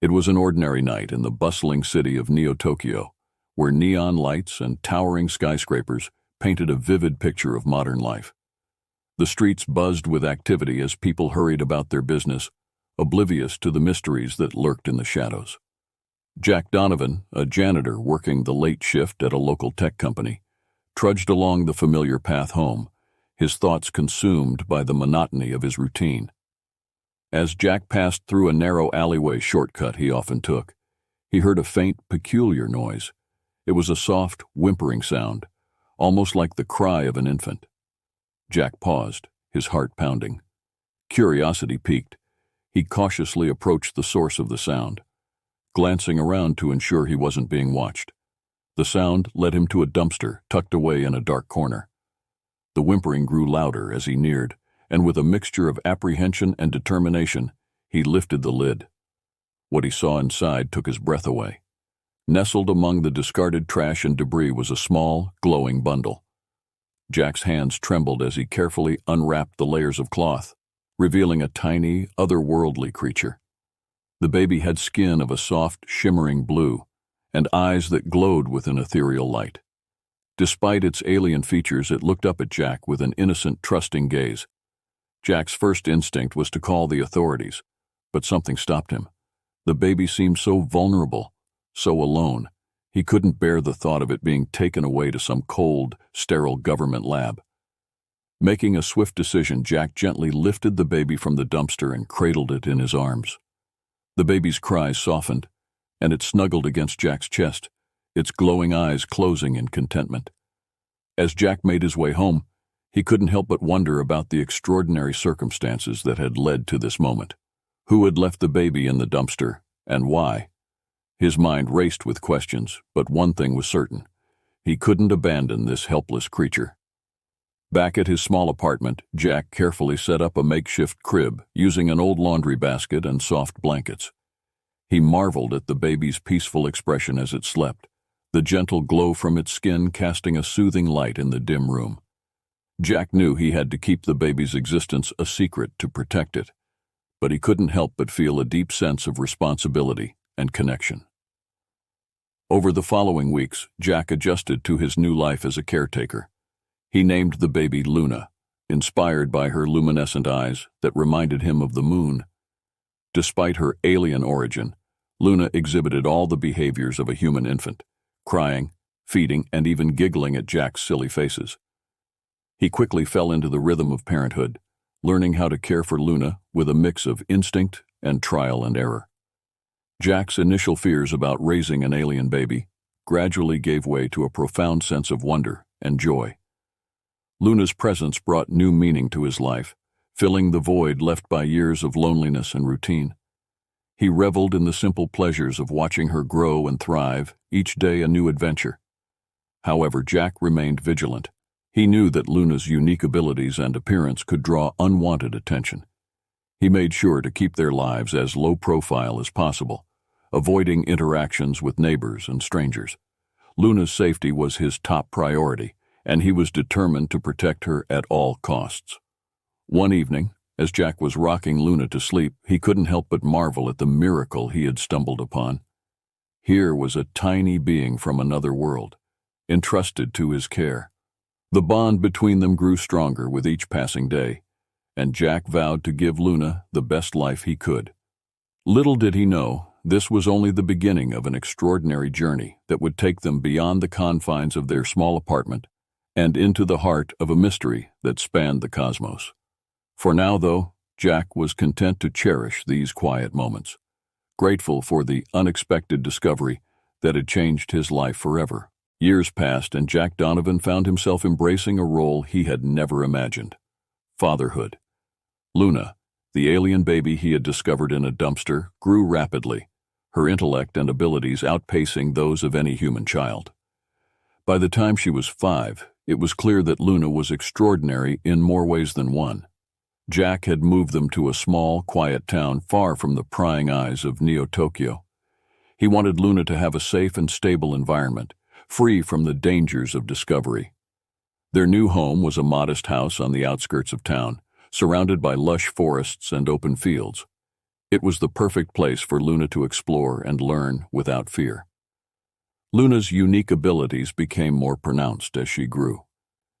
It was an ordinary night in the bustling city of Neo-Tokyo, where neon lights and towering skyscrapers painted a vivid picture of modern life. The streets buzzed with activity as people hurried about their business, oblivious to the mysteries that lurked in the shadows. Jack Donovan, a janitor working the late shift at a local tech company, trudged along the familiar path home, his thoughts consumed by the monotony of his routine. As Jack passed through a narrow alleyway shortcut he often took, he heard a faint, peculiar noise. It was a soft, whimpering sound, almost like the cry of an infant. Jack paused, his heart pounding. Curiosity piqued. He cautiously approached the source of the sound, glancing around to ensure he wasn't being watched. The sound led him to a dumpster tucked away in a dark corner. The whimpering grew louder as he neared, and with a mixture of apprehension and determination, he lifted the lid. What he saw inside took his breath away. Nestled among the discarded trash and debris was a small, glowing bundle. Jack's hands trembled as he carefully unwrapped the layers of cloth, revealing a tiny, otherworldly creature. The baby had skin of a soft, shimmering blue, and eyes that glowed with an ethereal light. Despite its alien features, it looked up at Jack with an innocent, trusting gaze. Jack's first instinct was to call the authorities, but something stopped him. The baby seemed so vulnerable, so alone. He couldn't bear the thought of it being taken away to some cold, sterile government lab. Making a swift decision, Jack gently lifted the baby from the dumpster and cradled it in his arms. The baby's cries softened, and it snuggled against Jack's chest, its glowing eyes closing in contentment. As Jack made his way home, he couldn't help but wonder about the extraordinary circumstances that had led to this moment. Who had left the baby in the dumpster, and why? His mind raced with questions, but one thing was certain. He couldn't abandon this helpless creature. Back at his small apartment, Jack carefully set up a makeshift crib using an old laundry basket and soft blankets. He marveled at the baby's peaceful expression as it slept, the gentle glow from its skin casting a soothing light in the dim room. Jack knew he had to keep the baby's existence a secret to protect it, but he couldn't help but feel a deep sense of responsibility and connection. Over the following weeks, Jack adjusted to his new life as a caretaker. He named the baby Luna, inspired by her luminescent eyes that reminded him of the moon. Despite her alien origin, Luna exhibited all the behaviors of a human infant, crying, feeding, and even giggling at Jack's silly faces. He quickly fell into the rhythm of parenthood, learning how to care for Luna with a mix of instinct and trial and error. Jack's initial fears about raising an alien baby gradually gave way to a profound sense of wonder and joy. Luna's presence brought new meaning to his life, filling the void left by years of loneliness and routine. He reveled in the simple pleasures of watching her grow and thrive, each day a new adventure. However, Jack remained vigilant. He knew that Luna's unique abilities and appearance could draw unwanted attention. He made sure to keep their lives as low profile as possible, avoiding interactions with neighbors and strangers. Luna's safety was his top priority, and he was determined to protect her at all costs. One evening, as Jack was rocking Luna to sleep, he couldn't help but marvel at the miracle he had stumbled upon. Here was a tiny being from another world, entrusted to his care. The bond between them grew stronger with each passing day, and Jack vowed to give Luna the best life he could. Little did he know, this was only the beginning of an extraordinary journey that would take them beyond the confines of their small apartment and into the heart of a mystery that spanned the cosmos. For now, though, Jack was content to cherish these quiet moments, grateful for the unexpected discovery that had changed his life forever. Years passed, and Jack Donovan found himself embracing a role he had never imagined: fatherhood. Luna, the alien baby he had discovered in a dumpster, grew rapidly, her intellect and abilities outpacing those of any human child. By the time she was 5, it was clear that Luna was extraordinary in more ways than one. Jack had moved them to a small, quiet town far from the prying eyes of Neo-Tokyo. He wanted Luna to have a safe and stable environment, free from the dangers of discovery. Their new home was a modest house on the outskirts of town, surrounded by lush forests and open fields. It was the perfect place for Luna to explore and learn without fear. Luna's unique abilities became more pronounced as she grew.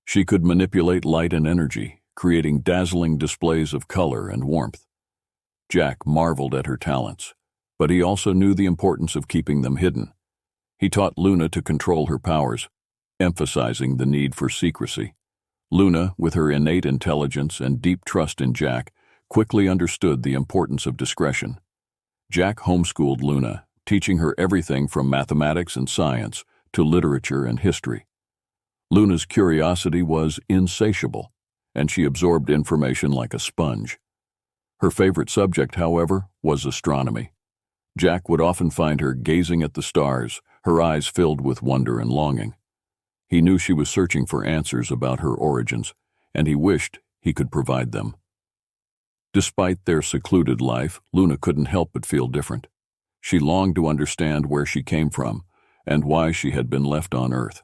She could manipulate light and energy, creating dazzling displays of color and warmth. Jack marveled at her talents, but he also knew the importance of keeping them hidden. He taught Luna to control her powers, emphasizing the need for secrecy. Luna, with her innate intelligence and deep trust in Jack, quickly understood the importance of discretion. Jack homeschooled Luna, teaching her everything from mathematics and science to literature and history. Luna's curiosity was insatiable, and she absorbed information like a sponge. Her favorite subject, however, was astronomy. Jack would often find her gazing at the stars, her eyes filled with wonder and longing. He knew she was searching for answers about her origins, and he wished he could provide them. Despite their secluded life, Luna couldn't help but feel different. She longed to understand where she came from and why she had been left on Earth.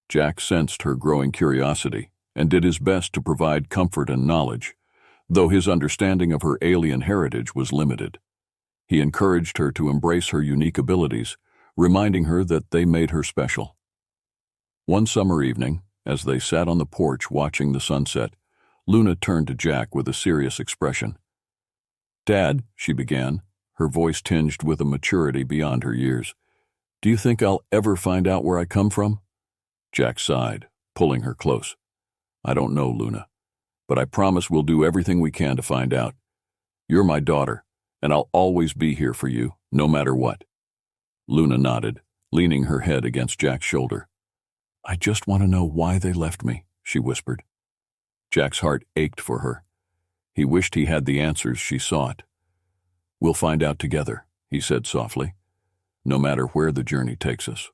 Jack sensed her growing curiosity and did his best to provide comfort and knowledge, though his understanding of her alien heritage was limited. He encouraged her to embrace her unique abilities, reminding her that they made her special. One summer evening, as they sat on the porch watching the sunset, Luna turned to Jack with a serious expression. "Dad," she began, her voice tinged with a maturity beyond her years, "do you think I'll ever find out where I come from?" Jack sighed, pulling her close. "I don't know, Luna, but I promise we'll do everything we can to find out. You're my daughter, and I'll always be here for you, no matter what." Luna nodded, leaning her head against Jack's shoulder. "I just want to know why they left me," she whispered. Jack's heart ached for her. He wished he had the answers she sought. "We'll find out together," he said softly, "no matter where the journey takes us."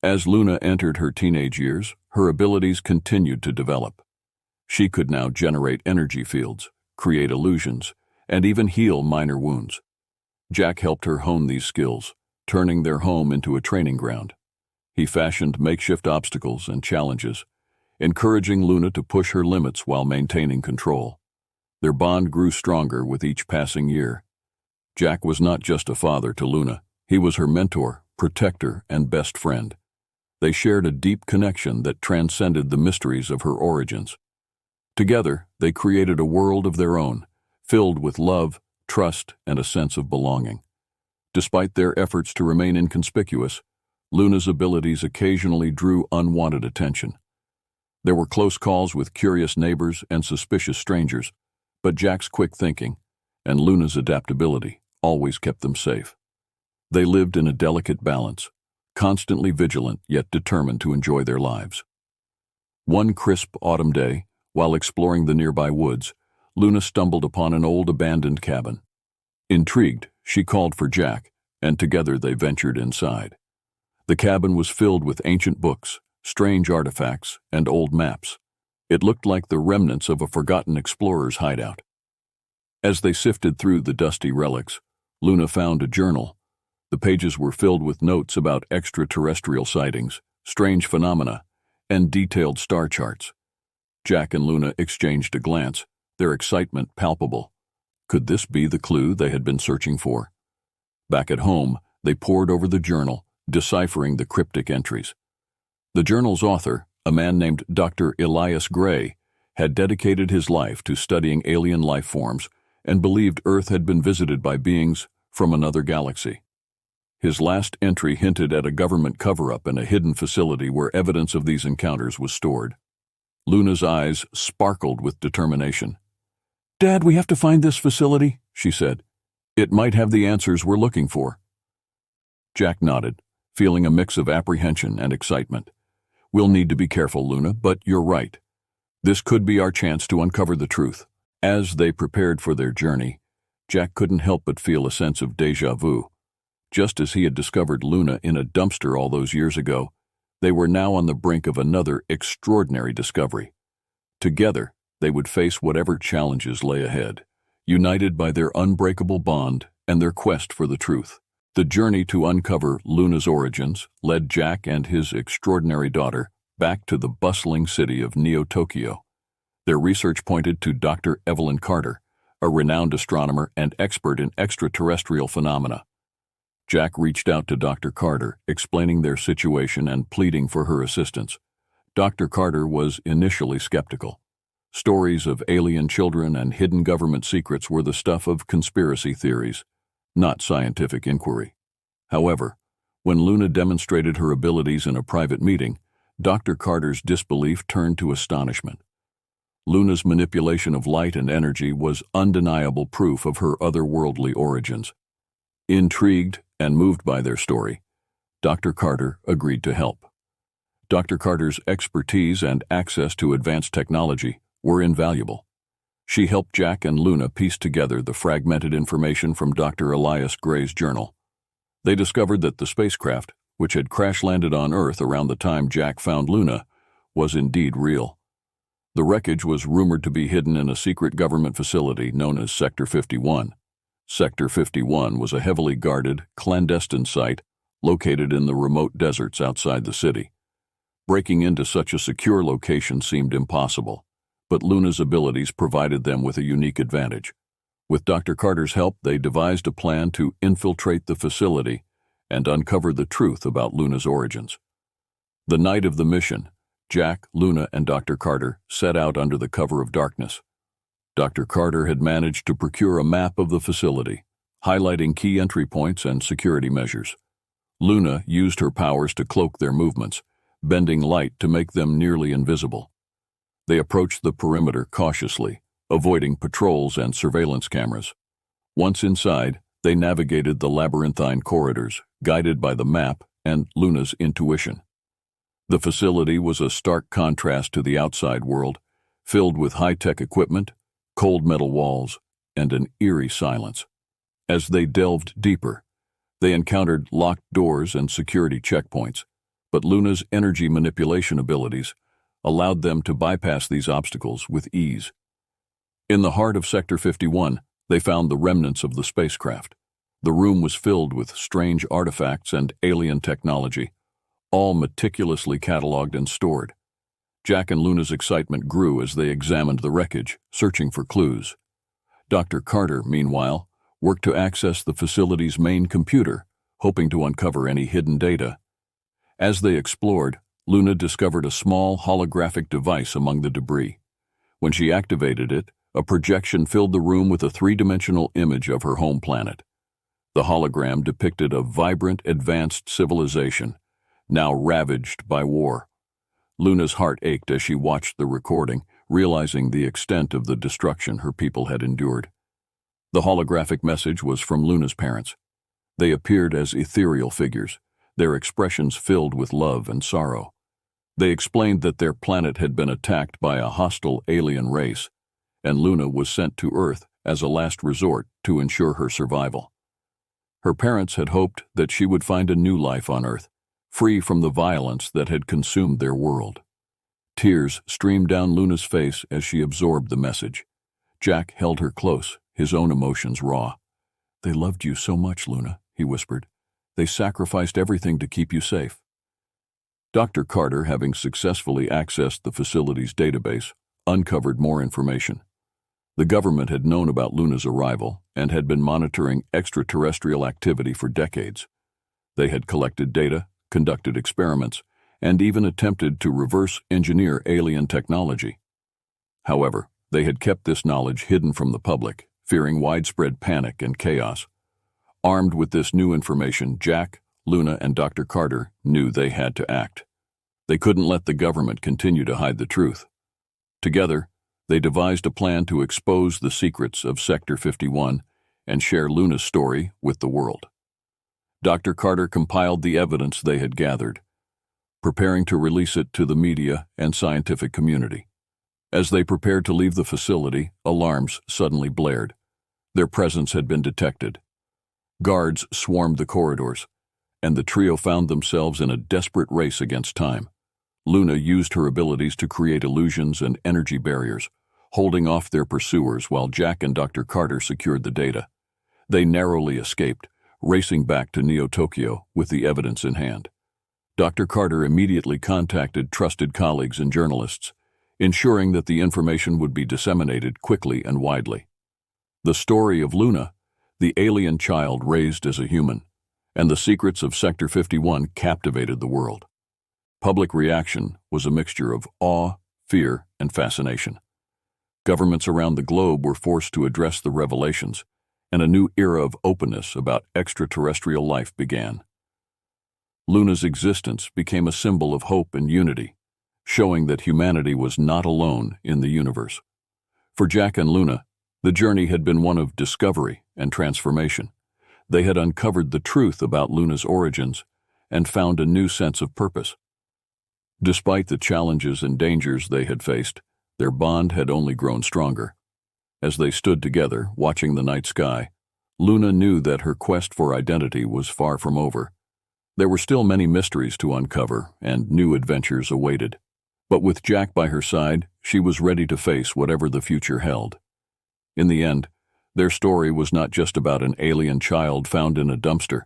As Luna entered her teenage years, her abilities continued to develop. She could now generate energy fields, create illusions, and even heal minor wounds. Jack helped her hone these skills, turning their home into a training ground. He fashioned makeshift obstacles and challenges, encouraging Luna to push her limits while maintaining control. Their bond grew stronger with each passing year. Jack was not just a father to Luna, he was her mentor, protector, and best friend. They shared a deep connection that transcended the mysteries of her origins. Together, they created a world of their own, filled with love, trust, and a sense of belonging. Despite their efforts to remain inconspicuous, Luna's abilities occasionally drew unwanted attention. There were close calls with curious neighbors and suspicious strangers, but Jack's quick thinking and Luna's adaptability always kept them safe. They lived in a delicate balance, constantly vigilant yet determined to enjoy their lives. One crisp autumn day, while exploring the nearby woods, Luna stumbled upon an old abandoned cabin. Intrigued, she called for Jack, and together they ventured inside. The cabin was filled with ancient books, strange artifacts, and old maps. It looked like the remnants of a forgotten explorer's hideout. As they sifted through the dusty relics, Luna found a journal. The pages were filled with notes about extraterrestrial sightings, strange phenomena, and detailed star charts. Jack and Luna exchanged a glance, their excitement palpable. Could this be the clue they had been searching for? Back at home, they pored over the journal, deciphering the cryptic entries. The journal's author, a man named Dr. Elias Gray, had dedicated his life to studying alien life forms and believed Earth had been visited by beings from another galaxy. His last entry hinted at a government cover-up in a hidden facility where evidence of these encounters was stored. Luna's eyes sparkled with determination. "Dad, we have to find this facility," she said. "It might have the answers we're looking for." Jack nodded, feeling a mix of apprehension and excitement. "We'll need to be careful, Luna, but you're right. This could be our chance to uncover the truth." As they prepared for their journey, Jack couldn't help but feel a sense of déjà vu. Just as he had discovered Luna in a dumpster all those years ago, they were now on the brink of another extraordinary discovery. Together, they would face whatever challenges lay ahead, united by their unbreakable bond and their quest for the truth. The journey to uncover Luna's origins led Jack and his extraordinary daughter back to the bustling city of Neo-Tokyo. Their research pointed to Dr. Evelyn Carter, a renowned astronomer and expert in extraterrestrial phenomena. Jack reached out to Dr. Carter, explaining their situation and pleading for her assistance. Dr. Carter was initially skeptical. Stories of alien children and hidden government secrets were the stuff of conspiracy theories, not scientific inquiry. However, when Luna demonstrated her abilities in a private meeting, Dr. Carter's disbelief turned to astonishment. Luna's manipulation of light and energy was undeniable proof of her otherworldly origins. Intrigued and moved by their story, Dr. Carter agreed to help. Dr. Carter's expertise and access to advanced technology were invaluable. She helped Jack and Luna piece together the fragmented information from Dr. Elias Gray's journal. They discovered that the spacecraft, which had crash-landed on Earth around the time Jack found Luna, was indeed real. The wreckage was rumored to be hidden in a secret government facility known as Sector 51. Sector 51 was a heavily guarded, clandestine site located in the remote deserts outside the city. Breaking into such a secure location seemed impossible, but Luna's abilities provided them with a unique advantage. With Dr. Carter's help, they devised a plan to infiltrate the facility and uncover the truth about Luna's origins. The night of the mission, Jack, Luna, and Dr. Carter set out under the cover of darkness. Dr. Carter had managed to procure a map of the facility, highlighting key entry points and security measures. Luna used her powers to cloak their movements, bending light to make them nearly invisible. They approached the perimeter cautiously, avoiding patrols and surveillance cameras. Once inside, they navigated the labyrinthine corridors, guided by the map and Luna's intuition. The facility was a stark contrast to the outside world, filled with high-tech equipment, cold metal walls, and an eerie silence. As they delved deeper, they encountered locked doors and security checkpoints, but Luna's energy manipulation abilities allowed them to bypass these obstacles with ease. In the heart of Sector 51, they found the remnants of the spacecraft. The room was filled with strange artifacts and alien technology, all meticulously catalogued and stored. Jack and Luna's excitement grew as they examined the wreckage, searching for clues. Dr. Carter, meanwhile, worked to access the facility's main computer, hoping to uncover any hidden data. As they explored, Luna discovered a small holographic device among the debris. When she activated it, a projection filled the room with a three-dimensional image of her home planet. The hologram depicted a vibrant, advanced civilization, now ravaged by war. Luna's heart ached as she watched the recording, realizing the extent of the destruction her people had endured. The holographic message was from Luna's parents. They appeared as ethereal figures, their expressions filled with love and sorrow. They explained that their planet had been attacked by a hostile alien race, and Luna was sent to Earth as a last resort to ensure her survival. Her parents had hoped that she would find a new life on Earth, free from the violence that had consumed their world. Tears streamed down Luna's face as she absorbed the message. Jack held her close, his own emotions raw. "They loved you so much, Luna," he whispered. "They sacrificed everything to keep you safe." Dr. Carter, having successfully accessed the facility's database, uncovered more information. The government had known about Luna's arrival and had been monitoring extraterrestrial activity for decades. They had collected data, conducted experiments, and even attempted to reverse engineer alien technology. However, they had kept this knowledge hidden from the public, fearing widespread panic and chaos. Armed with this new information, Jack, Luna, and Dr. Carter knew they had to act. They couldn't let the government continue to hide the truth. Together, they devised a plan to expose the secrets of Sector 51 and share Luna's story with the world. Dr. Carter compiled the evidence they had gathered, preparing to release it to the media and scientific community. As they prepared to leave the facility, alarms suddenly blared. Their presence had been detected. Guards swarmed the corridors, and the trio found themselves in a desperate race against time. Luna used her abilities to create illusions and energy barriers, holding off their pursuers while Jack and Dr. Carter secured the data. They narrowly escaped, racing back to Neo-Tokyo with the evidence in hand. Dr. Carter immediately contacted trusted colleagues and journalists, ensuring that the information would be disseminated quickly and widely. The story of Luna, the alien child raised as a human, and the secrets of Sector 51 captivated the world. Public reaction was a mixture of awe, fear, and fascination. Governments around the globe were forced to address the revelations, and a new era of openness about extraterrestrial life began. Luna's existence became a symbol of hope and unity, showing that humanity was not alone in the universe. For Jack and Luna, the journey had been one of discovery and transformation. They had uncovered the truth about Luna's origins and found a new sense of purpose. Despite the challenges and dangers they had faced, their bond had only grown stronger. As they stood together, watching the night sky, Luna knew that her quest for identity was far from over. There were still many mysteries to uncover, and new adventures awaited. But with Jack by her side, she was ready to face whatever the future held. In the end, their story was not just about an alien child found in a dumpster,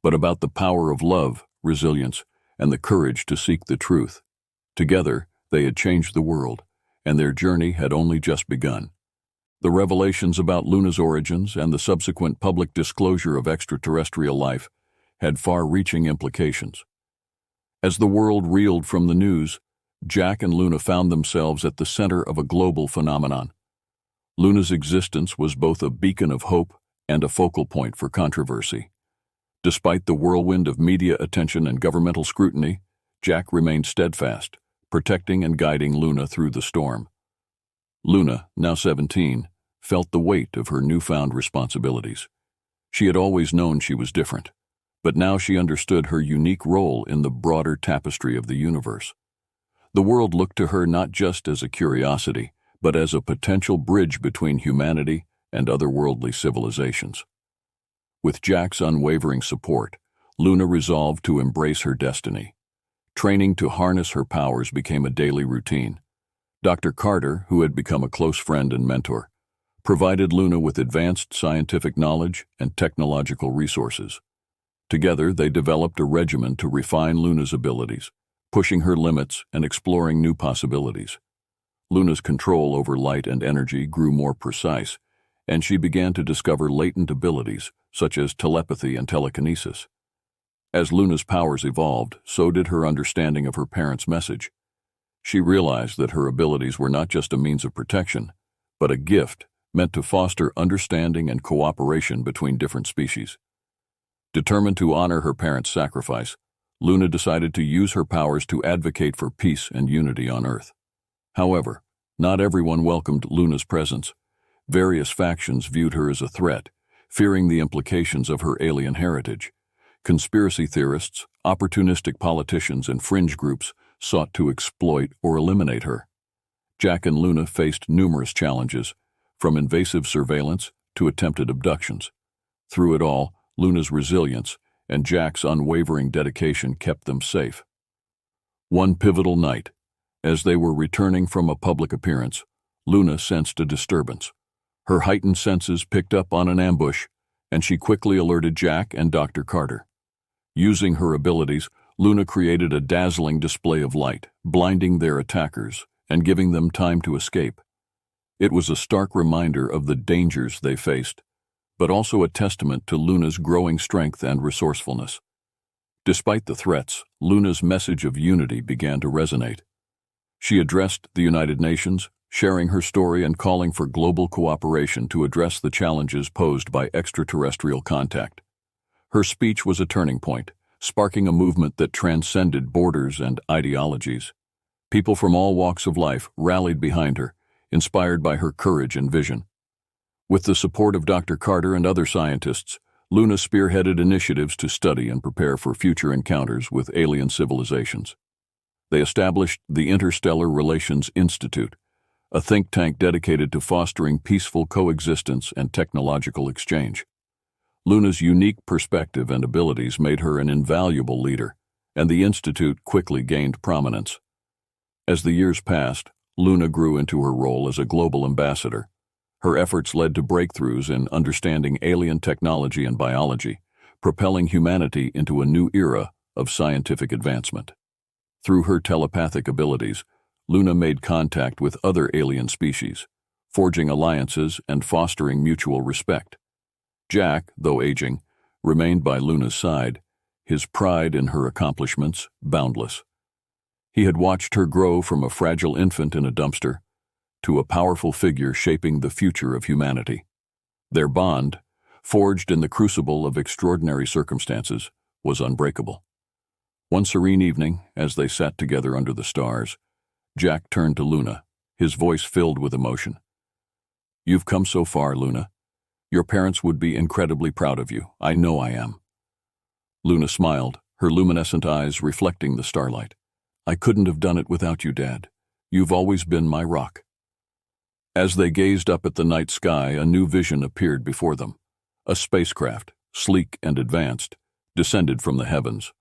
but about the power of love, resilience, and the courage to seek the truth. Together, they had changed the world, and their journey had only just begun. The revelations about Luna's origins and the subsequent public disclosure of extraterrestrial life had far-reaching implications. As the world reeled from the news, Jack and Luna found themselves at the center of a global phenomenon. Luna's existence was both a beacon of hope and a focal point for controversy. Despite the whirlwind of media attention and governmental scrutiny, Jack remained steadfast, protecting and guiding Luna through the storm. Luna, now 17, felt the weight of her newfound responsibilities. She had always known she was different, but now she understood her unique role in the broader tapestry of the universe. The world looked to her not just as a curiosity, but as a potential bridge between humanity and otherworldly civilizations. With Jack's unwavering support, Luna resolved to embrace her destiny. Training to harness her powers became a daily routine. Dr. Carter, who had become a close friend and mentor, provided Luna with advanced scientific knowledge and technological resources. Together, they developed a regimen to refine Luna's abilities, pushing her limits and exploring new possibilities. Luna's control over light and energy grew more precise, and she began to discover latent abilities such as telepathy and telekinesis. As Luna's powers evolved, so did her understanding of her parents' message. She realized that her abilities were not just a means of protection, but a gift meant to foster understanding and cooperation between different species. Determined to honor her parents' sacrifice, Luna decided to use her powers to advocate for peace and unity on Earth. However, not everyone welcomed Luna's presence. Various factions viewed her as a threat, fearing the implications of her alien heritage. Conspiracy theorists, opportunistic politicians, and fringe groups sought to exploit or eliminate her. Jack and Luna faced numerous challenges, from invasive surveillance to attempted abductions. Through it all, Luna's resilience and Jack's unwavering dedication kept them safe. One pivotal night, as they were returning from a public appearance, Luna sensed a disturbance. Her heightened senses picked up on an ambush, and she quickly alerted Jack and Dr. Carter. Using her abilities, Luna created a dazzling display of light, blinding their attackers and giving them time to escape. It was a stark reminder of the dangers they faced, but also a testament to Luna's growing strength and resourcefulness. Despite the threats, Luna's message of unity began to resonate. She addressed the United Nations, sharing her story and calling for global cooperation to address the challenges posed by extraterrestrial contact. Her speech was a turning point, sparking a movement that transcended borders and ideologies. People from all walks of life rallied behind her, inspired by her courage and vision. With the support of Dr. Carter and other scientists, Luna spearheaded initiatives to study and prepare for future encounters with alien civilizations. They established the Interstellar Relations Institute, a think tank dedicated to fostering peaceful coexistence and technological exchange. Luna's unique perspective and abilities made her an invaluable leader, and the institute quickly gained prominence. As the years passed, Luna grew into her role as a global ambassador. Her efforts led to breakthroughs in understanding alien technology and biology, propelling humanity into a new era of scientific advancement. Through her telepathic abilities, Luna made contact with other alien species, forging alliances and fostering mutual respect. Jack, though aging, remained by Luna's side, his pride in her accomplishments boundless. He had watched her grow from a fragile infant in a dumpster to a powerful figure shaping the future of humanity. Their bond, forged in the crucible of extraordinary circumstances, was unbreakable. One serene evening, as they sat together under the stars, Jack turned to Luna, his voice filled with emotion. "You've come so far, Luna. Your parents would be incredibly proud of you. I know I am." Luna smiled, her luminescent eyes reflecting the starlight. "I couldn't have done it without you, Dad. You've always been my rock." As they gazed up at the night sky, a new vision appeared before them. A spacecraft, sleek and advanced, descended from the heavens.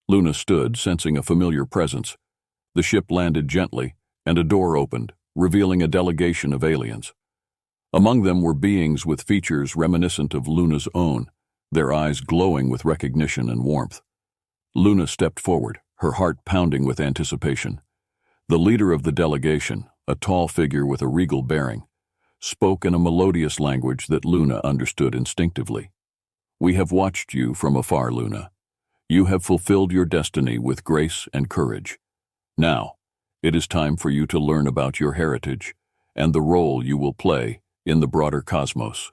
Luna stood, sensing a familiar presence. The ship landed gently, and a door opened, revealing a delegation of aliens. Among them were beings with features reminiscent of Luna's own, their eyes glowing with recognition and warmth. Luna stepped forward, her heart pounding with anticipation. The leader of the delegation, a tall figure with a regal bearing, spoke in a melodious language that Luna understood instinctively. "We have watched you from afar, Luna. You have fulfilled your destiny with grace and courage. Now, it is time for you to learn about your heritage and the role you will play in the broader cosmos."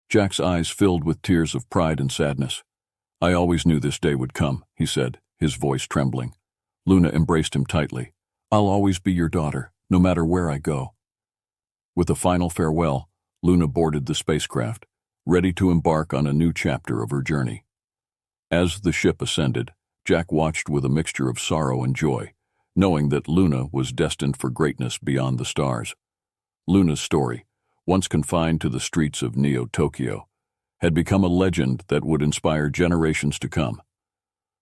Jack's eyes filled with tears of pride and sadness. "I always knew this day would come," he said, his voice trembling. Luna embraced him tightly. "I'll always be your daughter, no matter where I go." With a final farewell, Luna boarded the spacecraft, ready to embark on a new chapter of her journey. As the ship ascended, Jack watched with a mixture of sorrow and joy, knowing that Luna was destined for greatness beyond the stars. Luna's story, once confined to the streets of Neo-Tokyo, had become a legend that would inspire generations to come.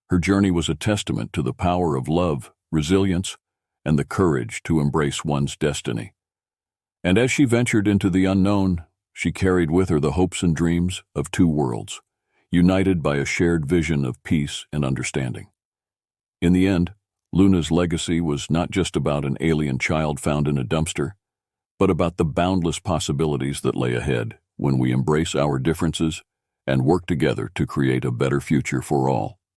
Her journey was a testament to the power of love, resilience, and the courage to embrace one's destiny. And as she ventured into the unknown, she carried with her the hopes and dreams of two worlds, united by a shared vision of peace and understanding. In the end, Luna's legacy was not just about an alien child found in a dumpster, but about the boundless possibilities that lay ahead when we embrace our differences and work together to create a better future for all.